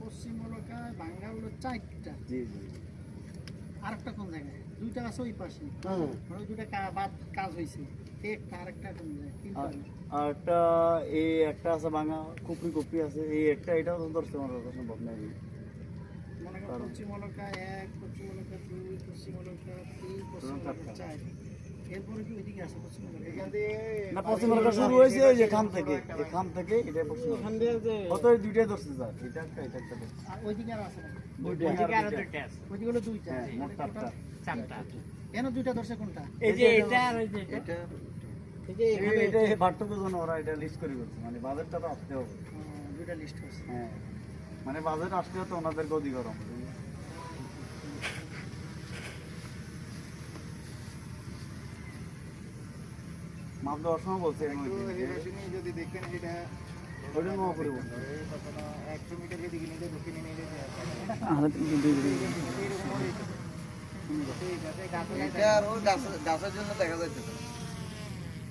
পশ্চিম এলাকায় ভাঙ্গা হলো 4টা। জি জি। আরেকটা কোন জায়গায়? 2টা আছে ওই পাশে। ওই 2টা বাদ কাজ হইছে। একটা আরেকটা কোন জায়গায়? 3টা। আর একটা এই একটা আছে ভাঙা, কুপড়ি কুপড়ি আছে, এই একটা এটাও তো ধরতে আমার সম্ভব নাই। মনে করেন পশ্চিম এলাকায় 1, পশ্চিম এলাকায় 2, পশ্চিম এলাকায় 3, পশ্চিম এলাকায় 4। এরপরে কি ওইদিকে আছে পশ্চিম এলাকায়? এখান দিয়ে না, পশ্চিম এলাকা শুরু হয়েছে ওই যে খাম থেকে, এই খাম থেকে এটা পশ্চিম এখান দিয়ে যে কত দুইটাই ধরছে স্যার, এটা একটা এটা একটা। আর ওইদিকে আর আছে না? ওইদিকে আরো দুইটা আছে। ওইদিকে হলো 2টা। মোট 4টা। কেন 2টা ধরছে কোনটা? এই যে এটা আর ওই যে এটা। এটা বাট্টুকু জন ওরা এটা লিস্ট করে বলছে, মানে বাজেটটা তো আসতে হবে। 2টা লিস্ট হচ্ছে। হ্যাঁ, মানে বাজেট আসতে তো ওনাদের গদি গরম। মাপ দেওয়ার সময় বলছে যদি দেখেন এটা ওইটা নোয়া করে বলছে 100 মিটার যদি নিতে দক্ষিণে নিয়ে যেতে এটা আর ওই গাছের জন্য দেখা যাচ্ছে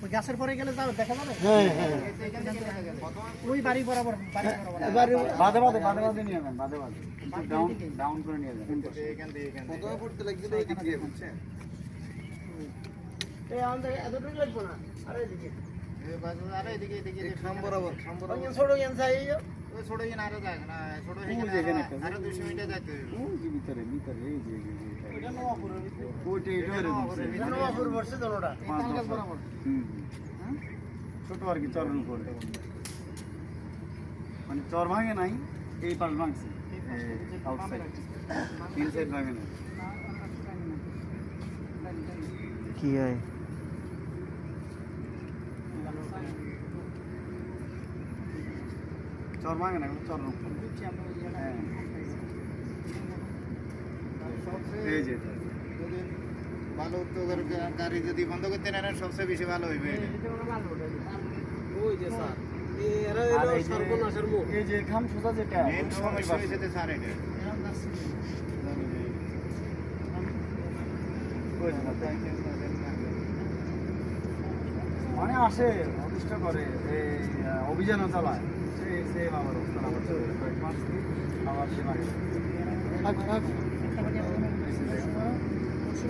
ওই গাছের পরে গেলে যাবে দেখা যাবে? হ্যাঁ হ্যাঁ, ওই বাড়ি বরাবর বাদে বাদে বাদে বাদে নিয়ে যাবেন, বাদে বাদে ডাউন ডাউন করে নিয়ে যাবেন। এখান থেকে প্রথমে পড়তে লাগছিল ওই দিক দিয়ে বুঝছেন এই আমাদের এতটুকু লাগবে না। আরে এদিকে আরে এদিকে এদিকে খাম বরাবর ছোট ইয়ান চাই ওই ছোট এখানে আরো যায় না ছোট ওই যে এখানে একটা আরো 200 মিটার যেতে হবে ওই যে ভিতরে ভিতরে এই যে এটা নওয়াপুরের ভিতরে। ওইটা এটা এরকম এটা নওয়াপুর বর্ষে দোনোটা। এই তাল গাছ বরাবর। ছোট আর কি চরের উপরে, মানে চর ভাঙে নাই, এই পাশ ভাঙছে আউটসাইড, ইনসাইড ভাঙে নাই। কি হয় চর ভাঙে না, চর উপরে। হ্যাঁ এই যে যদি ভালো উত্তর গাড়ি যদি বন্ধ করতে না সবচেয়ে বেশি ভালো হইবে ওই যে স্যার এরা আর এলো এই যে- সর্বনাশের মুখ। এই যে খাম সোজা যেটা মেন সমস্যা হইছে যে স্যার এটা মানে আসে অতিষ্ঠ করে, এই অভিযানও চালায়, সে আবার অবস্থান আবার চলে যায়। কয়েক মাস আবার সে